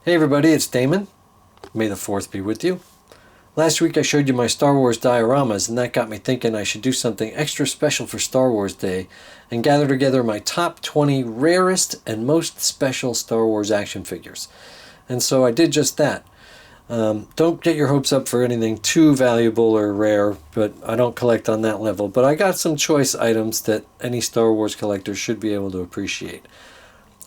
Hey everybody, it's Damon. May the 4th be with you. Last week I showed you my Star Wars dioramas, and that got me thinking I should do something extra special for Star Wars Day and gather together my top 20 rarest and most special Star Wars action figures. And so I did just that. Don't get your hopes up for anything too valuable or rare, but I don't collect on that level. But I got some choice items that any Star Wars collector should be able to appreciate.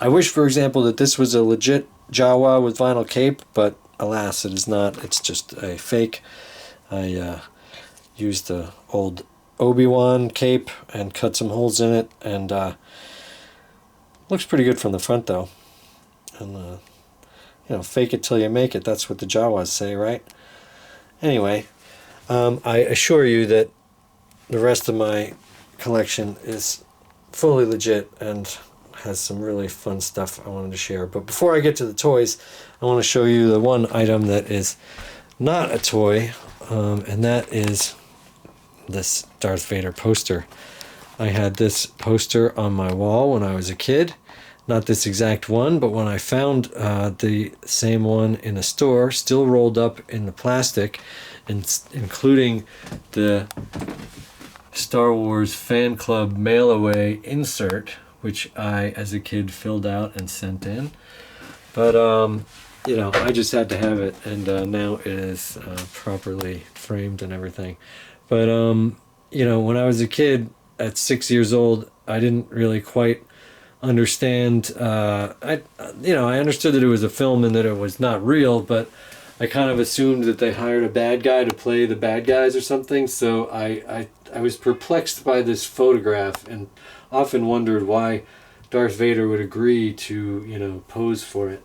I wish, for example, that this was a legit Jawa with vinyl cape, but alas, it is not. It's just a fake. I used the old Obi-Wan cape and cut some holes in it, and looks pretty good from the front, though. And you know, fake it till you make it. That's what the Jawas say, right? Anyway, I assure you that the rest of my collection is fully legit and has some really fun stuff I wanted to share. But before I get to the toys, I want to show you the one item that is not a toy, and that is this Darth Vader poster. I had this poster on my wall when I was a kid. Not this exact one, but when I found the same one in a store, still rolled up in the plastic, including the Star Wars Fan Club mail-away insert, which I, as a kid, filled out and sent in. But, you know, I just had to have it, and now it is properly framed and everything. But, you know, when I was a kid, at 6 years old, I didn't really quite understand. I understood that it was a film and that it was not real, but I kind of assumed that they hired a bad guy to play the bad guys or something. So I was perplexed by this photograph and often wondered why Darth Vader would agree to, you know, pose for it.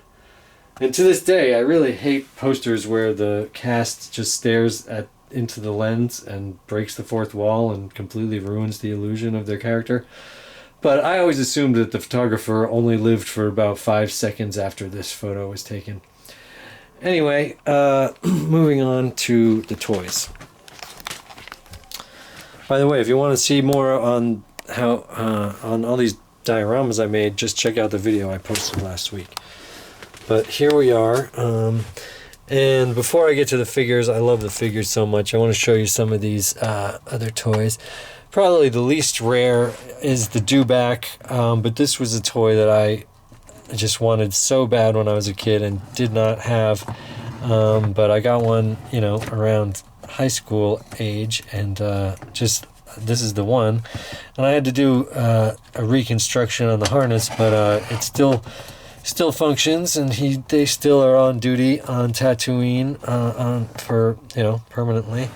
And to this day, I really hate posters where the cast just stares into the lens and breaks the fourth wall and completely ruins the illusion of their character. But I always assumed that the photographer only lived for about 5 seconds after this photo was taken. Anyway, moving on to the toys. By the way, if you want to see more on how on all these dioramas I made, just check out the video I posted last week. But here we are. And before I get to the figures, I love the figures so much. I want to show you some of these other toys. Probably the least rare is the dewback, but this was a toy that I just wanted so bad when I was a kid and did not have. But I got one, you know, around high school age, and just this is the one. And I had to do a reconstruction on the harness, but it still functions, and they still are on duty on Tatooine for, you know, permanently.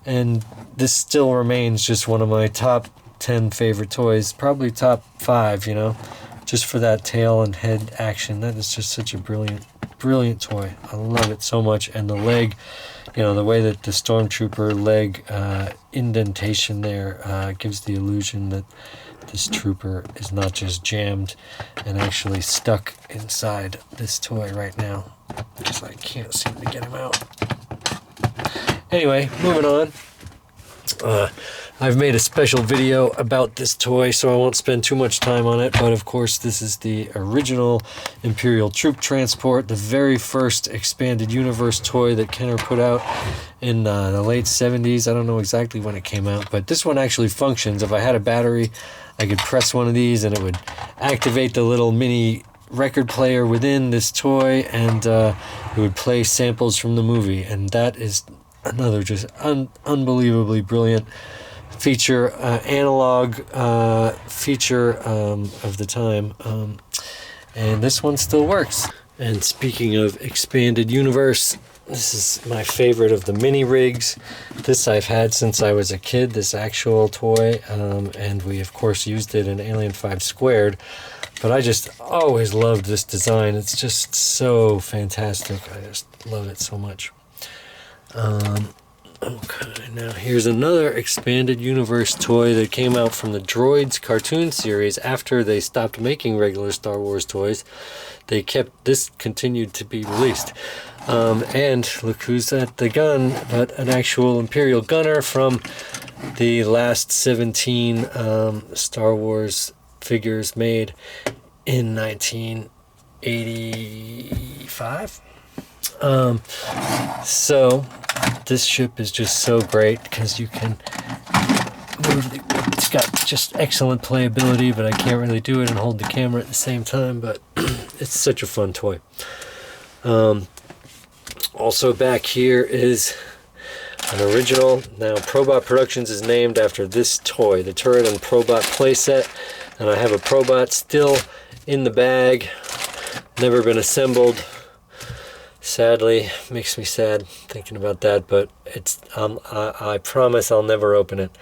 And this still remains just one of my top 10 favorite toys, probably top 5, you know, just for that tail and head action. That is just such a brilliant toy. I love it so much. And the leg, you know, the way that the Stormtrooper leg indentation there gives the illusion that this trooper is not just jammed and actually stuck inside this toy right now, because I can't seem to get him out. Anyway, moving on. I've made a special video about this toy, so I won't spend too much time on it, but of course this is the original Imperial Troop Transport, the very first expanded universe toy that Kenner put out in the late 70s. I don't know exactly when it came out, but this one actually functions. If I had a battery, I could press one of these and it would activate the little mini record player within this toy, and it would play samples from the movie. And that is another just unbelievably brilliant feature, analog feature of the time. And this one still works. And speaking of expanded universe, this is my favorite of the mini rigs. This I've had since I was a kid, this actual toy, and we of course used it in Alien 5 Squared. But I just always loved this design. It's just so fantastic. I just love it so much. Okay, now here's another expanded universe toy that came out from the Droids cartoon series. After they stopped making regular Star Wars toys, this continued to be released. And look who's at the gun, but an actual Imperial Gunner from the last 17 Star Wars figures made in 19 85. So this ship is just so great because you can move it's got just excellent playability, but I can't really do it and hold the camera at the same time, but it's such a fun toy. Also back here is an original. Now Probot Productions is named after this toy, the turret and Probot playset, and I have a Probot still in the bag, never been assembled. Sadly, makes me sad thinking about that, but it's I promise I'll never open it.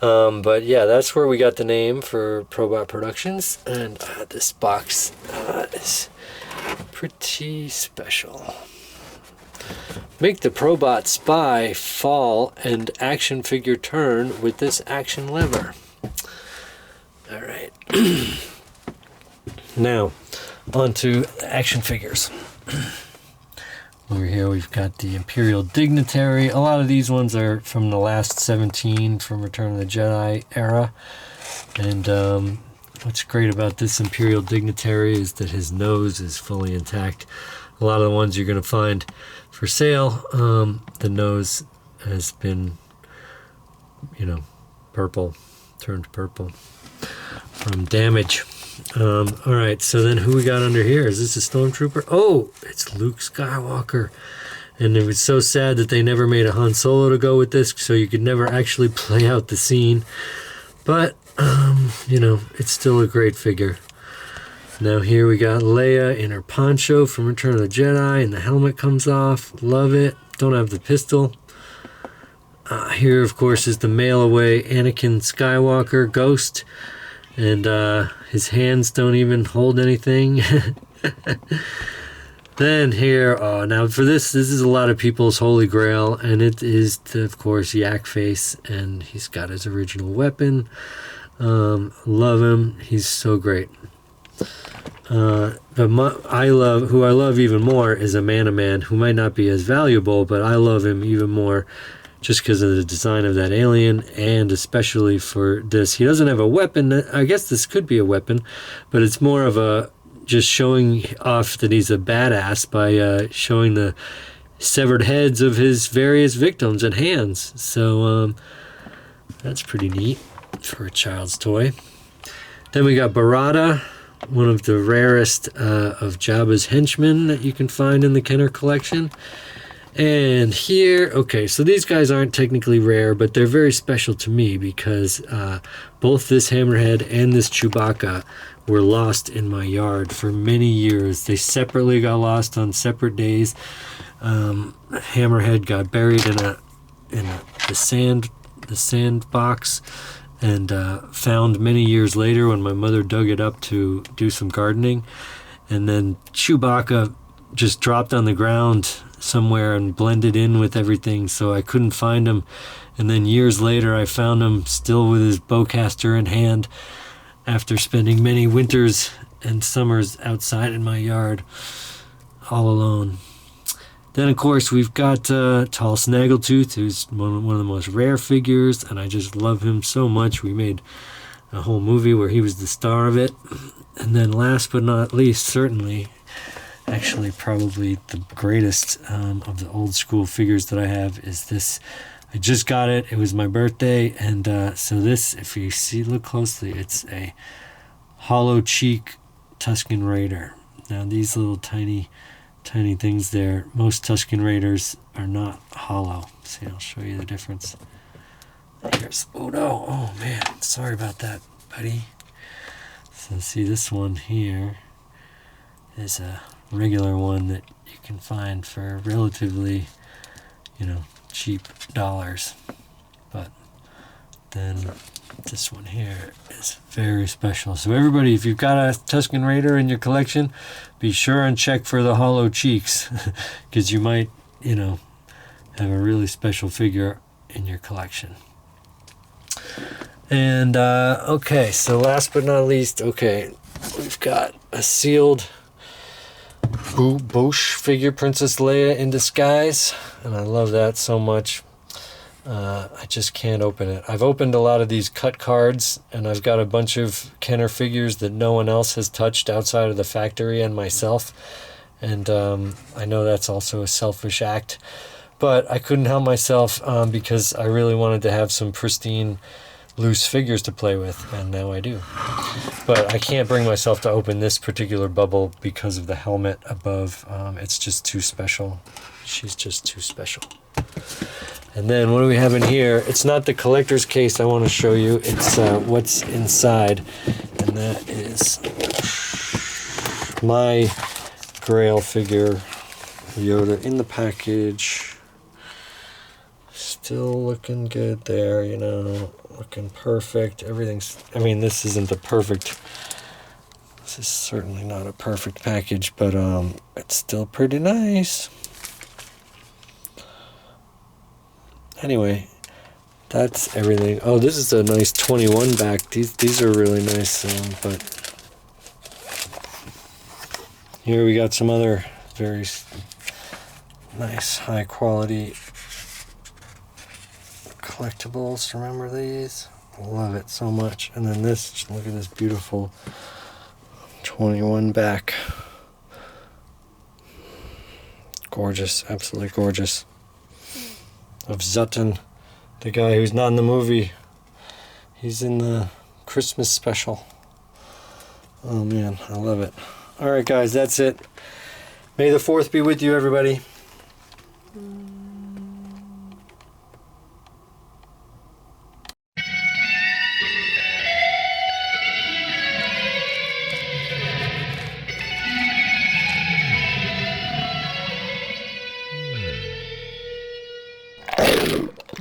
But yeah, that's where we got the name for Probot Productions, and this box is pretty special. Make the Probot spy fall and action figure turn with this action lever. All right. Now, on to action figures. Over here we've got the Imperial Dignitary. A lot of these ones are from the last 17 from Return of the Jedi era. And what's great about this Imperial Dignitary is that his nose is fully intact. A lot of the ones you're going to find for sale, the nose has been, you know, purple, turned purple from damage. Alright, so then who we got under here? Is this a Stormtrooper? Oh, it's Luke Skywalker. And it was so sad that they never made a Han Solo to go with this, so you could never actually play out the scene. But, you know, it's still a great figure. Now here we got Leia in her poncho from Return of the Jedi, and the helmet comes off. Love it. Don't have the pistol. Here, of course, is the mail-away Anakin Skywalker ghost. And his hands don't even hold anything. Then here, now for this is a lot of people's holy grail, and it is, of course, Yak Face, and he's got his original weapon. Love him. He's so great. But who I love even more is a Man-O-Man, who might not be as valuable, but I love him even more just because of the design of that alien, and especially for this. He doesn't have a weapon. I guess this could be a weapon, but it's more of a just showing off that he's a badass by showing the severed heads of his various victims and hands. So that's pretty neat for a child's toy. Then we got Barada, one of the rarest of Jabba's henchmen that you can find in the Kenner collection. And here, okay, so these guys aren't technically rare, but they're very special to me because both this Hammerhead and this Chewbacca were lost in my yard for many years. They separately got lost on separate days. Hammerhead got buried in the sand box, and found many years later when my mother dug it up to do some gardening. And then Chewbacca just dropped on the ground somewhere and blended in with everything, so I couldn't find him. And then years later I found him still with his bowcaster in hand after spending many winters and summers outside in my yard all alone. Then of course we've got Tall Snaggletooth, who's one of the most rare figures, and I just love him so much. We made a whole movie where he was the star of it. And then last but not least, certainly, actually probably the greatest of the old school figures that I have is this. I just got it. It was my birthday, and so this, if you look closely, it's a hollow cheek Tusken Raider. Now these little tiny things there, most Tusken Raiders are not hollow. See, I'll show you the difference. Oh no, oh man, sorry about that, buddy. So see, this one here is a regular one that you can find for relatively, cheap dollars. But then this one here is very special. So everybody, if you've got a Tusken Raider in your collection, be sure and check for the hollow cheeks, because you might, have a really special figure in your collection. And okay, so last but not least, we've got a sealed Bosch figure, Princess Leia in disguise, and I love that so much. I just can't open it. I've opened a lot of these cut cards, and I've got a bunch of Kenner figures that no one else has touched outside of the factory and myself. And I know that's also a selfish act. But I couldn't help myself because I really wanted to have some pristine, loose figures to play with, and now I do. But I can't bring myself to open this particular bubble because of the helmet above. It's just too special. She's just too special. And then what do we have in here? It's not the collector's case I want to show you. It's what's inside. And that is my Grail figure, Yoda, in the package. Still looking good there, you know, looking perfect. Everything's, I mean, this isn't the perfect, this is certainly not a perfect package, but it's still pretty nice. Anyway, that's everything. Oh, this is a nice 21 back. These are really nice, but here we got some other very nice, high quality collectibles. Remember these? I love it so much. And then this, just look at this beautiful 21 back. Gorgeous, absolutely gorgeous. Of Zutton, the guy who's not in the movie. He's in the Christmas special. Oh man, I love it. Alright guys, that's it. May the 4th be with you, everybody.